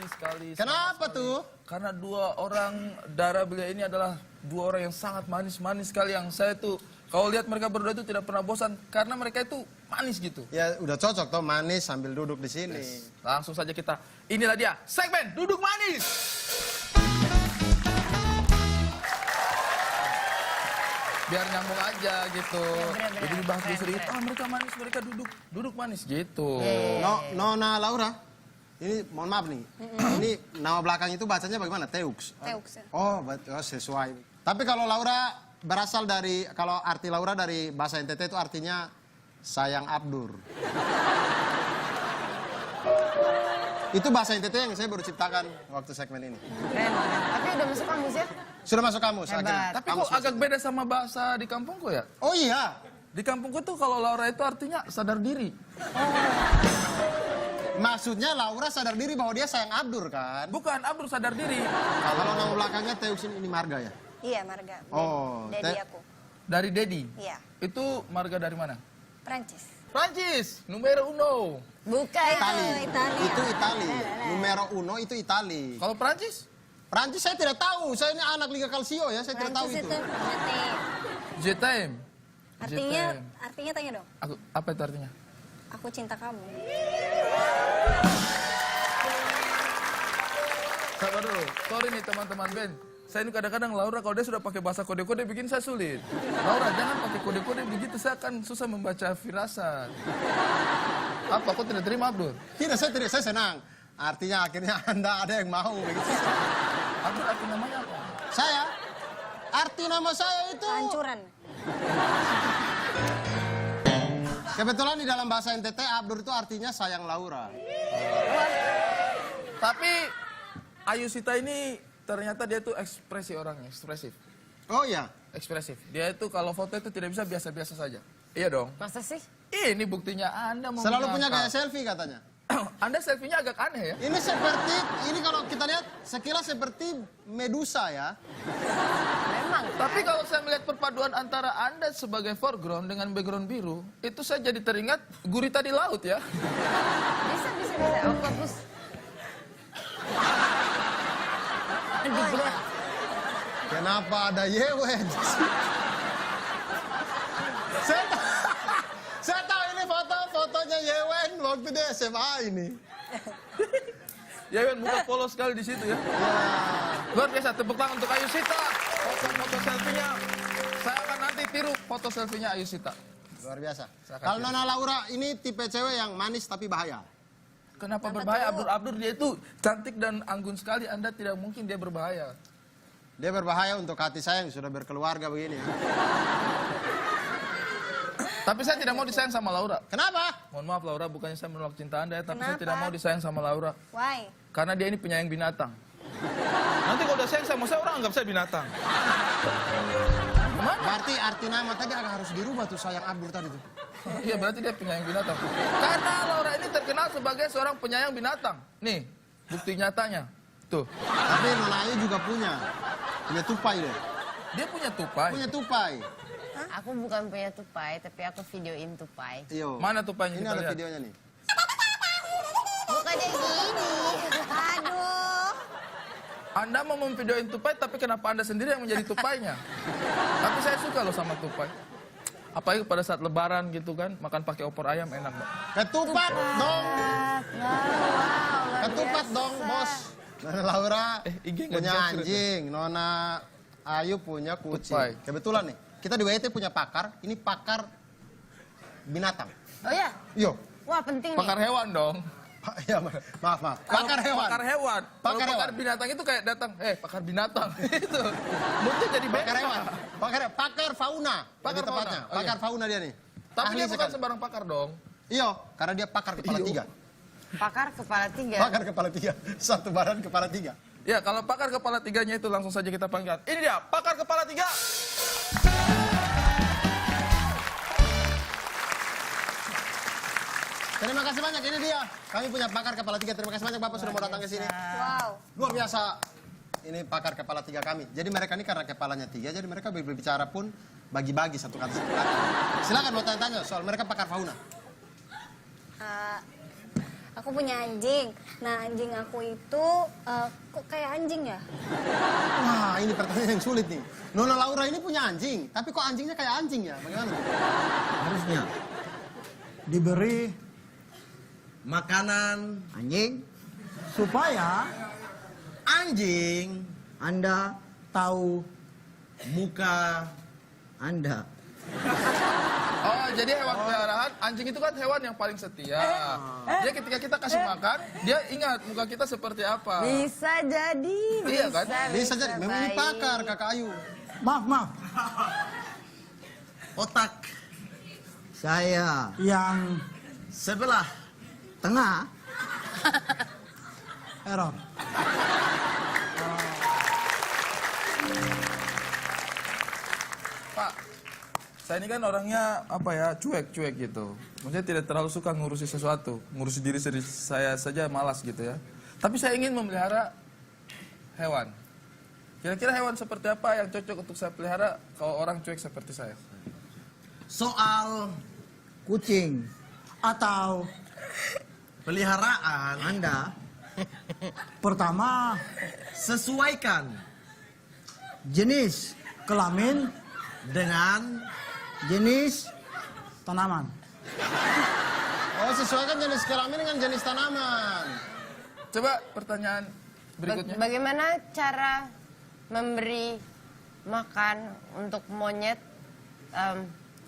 manis sekali. Kenapa tuh? Karena dua orang darah beliau ini adalah dua orang yang sangat manis sekali, yang saya tuh kalau lihat mereka berdua itu tidak pernah bosan karena mereka itu manis gitu. Ya udah cocok toh, manis sambil duduk di sini. Yes. Langsung saja kita, inilah dia segmen Duduk Manis. Biar nyambung aja gitu. Jadi dibahas sedikit, mereka manis, mereka duduk manis gitu. Nona Laura, ini mohon maaf nih, ini nama belakang itu bacanya bagaimana? Teux? Teux ya. Oh, sesuai. Tapi kalau Laura berasal dari, kalau arti Laura dari bahasa NTT itu artinya sayang Abdur. Itu bahasa NTT yang saya baru ciptakan waktu segmen ini. Keren. Tapi udah masuk kampus ya? Sudah masuk kamus Hebat. akhirnya. Tapi kok agak beda sama bahasa di kampungku ya? Oh iya. Di kampungku tuh kalau Laura itu artinya sadar diri. Maksudnya Laura sadar diri bahwa dia sayang Abdur kan? Bukan, Abdur sadar diri. Kalau nama belakangnya Teux ini marga ya? Iya, marga. Oh, Dedi aku. Dari Dedi. Iya. Itu marga dari mana? Prancis. Prancis, numero uno. Bukan Itali. Italia. Itu Itali. Numero uno itu Itali. Kalau Prancis? Prancis saya tidak tahu. Saya ini anak Liga Calcio ya, saya tidak tahu Prancis itu. itu JTM. Artinya tanya dong. Apa itu artinya? Aku cinta kamu. Sabar dulu. Sorry nih teman-teman band. Saya ini kadang-kadang Laura kalau dia sudah pakai bahasa kode-kode bikin saya sulit. Laura jangan pakai kode-kode begitu, saya akan susah membaca firasat. Apa? Kok tidak terima Abdur? Tidak, saya senang. Artinya akhirnya Anda ada yang mau. Begitu. Abdur arti namanya apa? Saya? Arti nama saya itu... Kehancuran. Kebetulan di dalam bahasa NTT, Abdur itu artinya sayang Laura. Tapi Ayusita ini ternyata dia tuh ekspresi orangnya, ekspresif. Oh iya? Ekspresif. Dia itu kalau foto itu tidak bisa biasa-biasa saja. Iya dong. Masa sih? Ini buktinya Anda mau Selalu punya mengakal. gaya selfie katanya. Anda selfie-nya agak aneh ya. Ini seperti, ini kalau kita lihat sekilas seperti Medusa ya. Memang. Tapi kalau saya melihat perpaduan antara Anda sebagai foreground dengan background biru, itu saya jadi teringat gurita di laut ya. Bisa. Octopus. Kenapa ada Yewen? Saya tahu ini fotonya Yewen waktu dia SMA ini. Ya kan muka polos sekali di situ ya. Luar biasa, tepuk tangan untuk Ayusita. Foto selfie-nya. Saya akan nanti tiru foto selfie-nya Ayusita. Luar biasa. Saya akan Kalau Nona Laura ini tipe cewek yang manis tapi bahaya. Kenapa berbahaya? Abdur dia itu cantik dan anggun sekali. Anda tidak mungkin dia berbahaya. Dia berbahaya untuk hati saya yang sudah berkeluarga begini. Tapi saya tidak mau disayang sama Laura. Kenapa? Mohon maaf Laura, bukannya saya menolak cinta Anda ya, tapi saya Kenapa? tidak mau disayang sama Laura. Why? Karena dia ini penyayang binatang. Nanti kalau udah sayang sama saya, orang anggap saya binatang. Gimana? Berarti arti nama tadi agak harus dirubah tuh sayang Abdur tadi tuh. Iya berarti dia penyayang binatang. Karena Laura ini terkenal sebagai seorang penyayang binatang. Nih, bukti nyatanya. Tuh, Tapi Nona Ayu juga punya tupai deh. dia punya tupai. Punya tupai. Aku bukan punya tupai, tapi aku videoin tupai. Iyo. Mana tupainya Ini kita ada lihat? videonya nih. Bukannya gini. Aduh. Anda mau memvideoin tupai, tapi kenapa Anda sendiri yang menjadi tupainya? Tapi saya suka loh sama tupai. Apalagi pada saat lebaran gitu kan, makan pakai opor ayam enak banget. Ketupat dong. Wow, Ketupat dong, bos. Nona Laura IG nggak punya di-subscribe anjing, Nona Ayu punya kucing. Tupai. Kebetulan nih, kita di WT punya pakar, ini pakar binatang. Oh ya? Yo. Wah penting nih. Pakar hewan dong. Ya, maaf. Pakar hewan. Pakar hewan. Kalau Pakar pakar hewan. binatang itu kayak datang, pakar binatang. Itu. Mungkin jadi Pakar beda. hewan. Pakar fauna. Pakar Lebih tepatnya. fauna. Oh, Pakar iya. fauna dia nih. Tapi Ahli dia bukan sekali. sembarang pakar dong. Iya, karena dia pakar kepala Iyo. 3. Pakar kepala 3. Pakar kepala 3. Satu badan kepala 3. Ya, kalau pakar kepala 3-nya itu langsung saja kita panggil. Ini dia, pakar kepala 3. Terima kasih banyak, ini dia. Kami punya pakar kepala 3. Terima kasih banyak Bapak sudah mau datang ke sini. Wow. Luar biasa. Ini pakar kepala 3 kami. Jadi mereka ini karena kepalanya 3, jadi mereka berbicara pun bagi-bagi satu kata. Silakan mau tanya-tanya soal mereka pakar fauna. Aku aku punya anjing. Nah, anjing aku itu kok kayak anjing ya? Wah, ini pertanyaan yang sulit nih. Nona Laura ini punya anjing, tapi kok anjingnya kayak anjing ya? Bagaimana? Harusnya Diberi makanan anjing supaya anjing Anda tahu muka Anda. Oh, jadi hewan peliharaan, anjing itu kan hewan yang paling setia. Dia ketika kita kasih makan, dia ingat muka kita seperti apa. Bisa jadi, Iya kan? Bisa jadi, memang ini baik. pakar Kakak Ayu. Maaf, otak saya yang sebelah tengah error. Pak, saya ini kan orangnya apa ya, cuek gitu. Maksudnya tidak terlalu suka ngurusi sesuatu, ngurusi diri saya saja malas gitu ya. Tapi saya ingin memelihara hewan. Kira-kira hewan seperti apa yang cocok untuk saya pelihara kalau orang cuek seperti saya? soal Kucing atau peliharaan Anda pertama sesuaikan jenis kelamin dengan jenis tanaman. Oh, sesuaikan jenis kelamin dengan jenis tanaman. Coba pertanyaan berikutnya. Bagaimana cara memberi makan untuk monyet?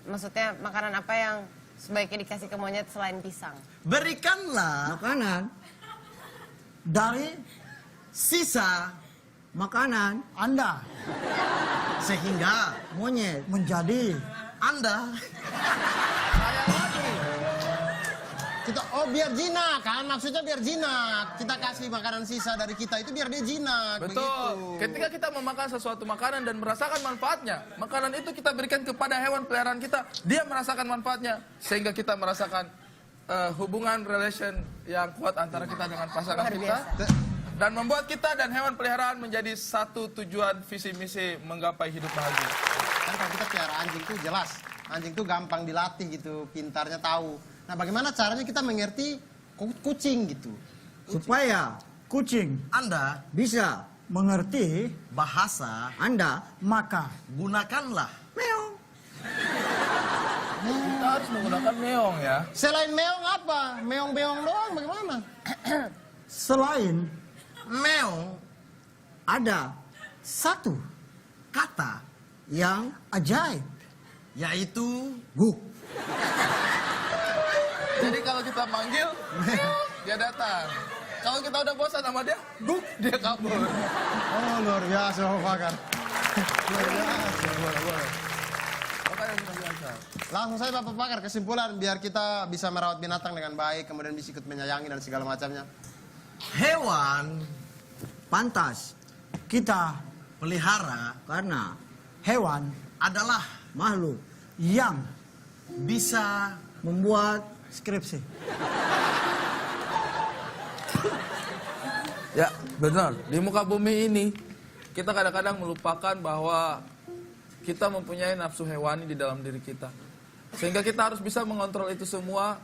Maksudnya makanan apa yang sebaiknya dikasih ke monyet selain pisang? berikanlah Makanan dari sisa makanan Anda sehingga monyet menjadi Anda Biar jinak kan, maksudnya biar jinak. Kita kasih makanan sisa dari kita itu biar dia jinak. Betul. Begitu. Ketika kita memakan sesuatu makanan dan merasakan manfaatnya, makanan itu kita berikan kepada hewan peliharaan kita, dia merasakan manfaatnya, sehingga kita merasakan hubungan relation yang kuat antara kita dengan pasangan kita, dan membuat kita dan hewan peliharaan menjadi satu tujuan visi misi menggapai hidup bahagia. Kan kalau kita pelihara anjing tuh jelas, anjing tuh gampang dilatih gitu, pintarnya tahu. Nah, bagaimana caranya kita mengerti kucing gitu? supaya kucing Anda bisa mengerti bahasa Anda, maka gunakanlah meong. Kita harus menggunakan meong ya. Selain meong apa? Meong-meong doang bagaimana? Selain meong ada satu kata yang ajaib, yaitu guk. Jadi kalau kita manggil, meong, dia datang. Kalau kita udah bosan sama dia, guk, dia kabur. Oh, luar biasa Pak Pakar. Luar biasa. Boleh. Makanya luar biasa. Langsung saja Bapak Pakar, kesimpulan biar kita bisa merawat binatang dengan baik, kemudian bisa ikut menyayangi dan segala macamnya. hewan Pantas kita pelihara karena hewan adalah makhluk yang bisa membuat skripsi. Ya, benar. Di muka bumi ini, kita kadang-kadang melupakan bahwa kita mempunyai nafsu hewani di dalam diri kita. Sehingga kita harus bisa mengontrol itu semua.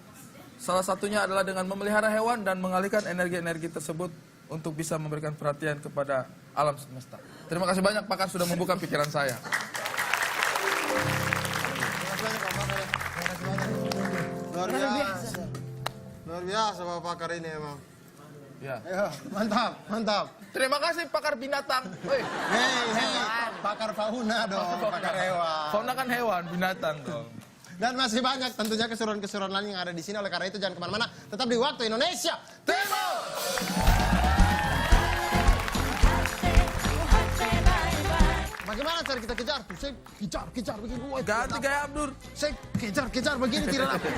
Salah satunya adalah dengan memelihara hewan dan mengalihkan energi-energi tersebut untuk bisa memberikan perhatian kepada alam semesta. Terima kasih banyak Pakar sudah membuka pikiran saya. Luar biasa. Luar biasa Bapak Pakar ini emang. Ya. Ayo, mantap, mantap. Terima kasih Pakar binatang. Woi, Hei, pakar fauna dong, pakar hewan. fauna kan hewan, binatang dong. Dan masih banyak tentunya keseruan-keseruan lain yang ada di sini. Oleh karena itu jangan kemana-mana, tetap di Waktu Indonesia Timur. Bagaimana cara kita kejar tuh? Saya kejar begini. Ganti gaya Abdur. Saya kejar begini tidak dapat.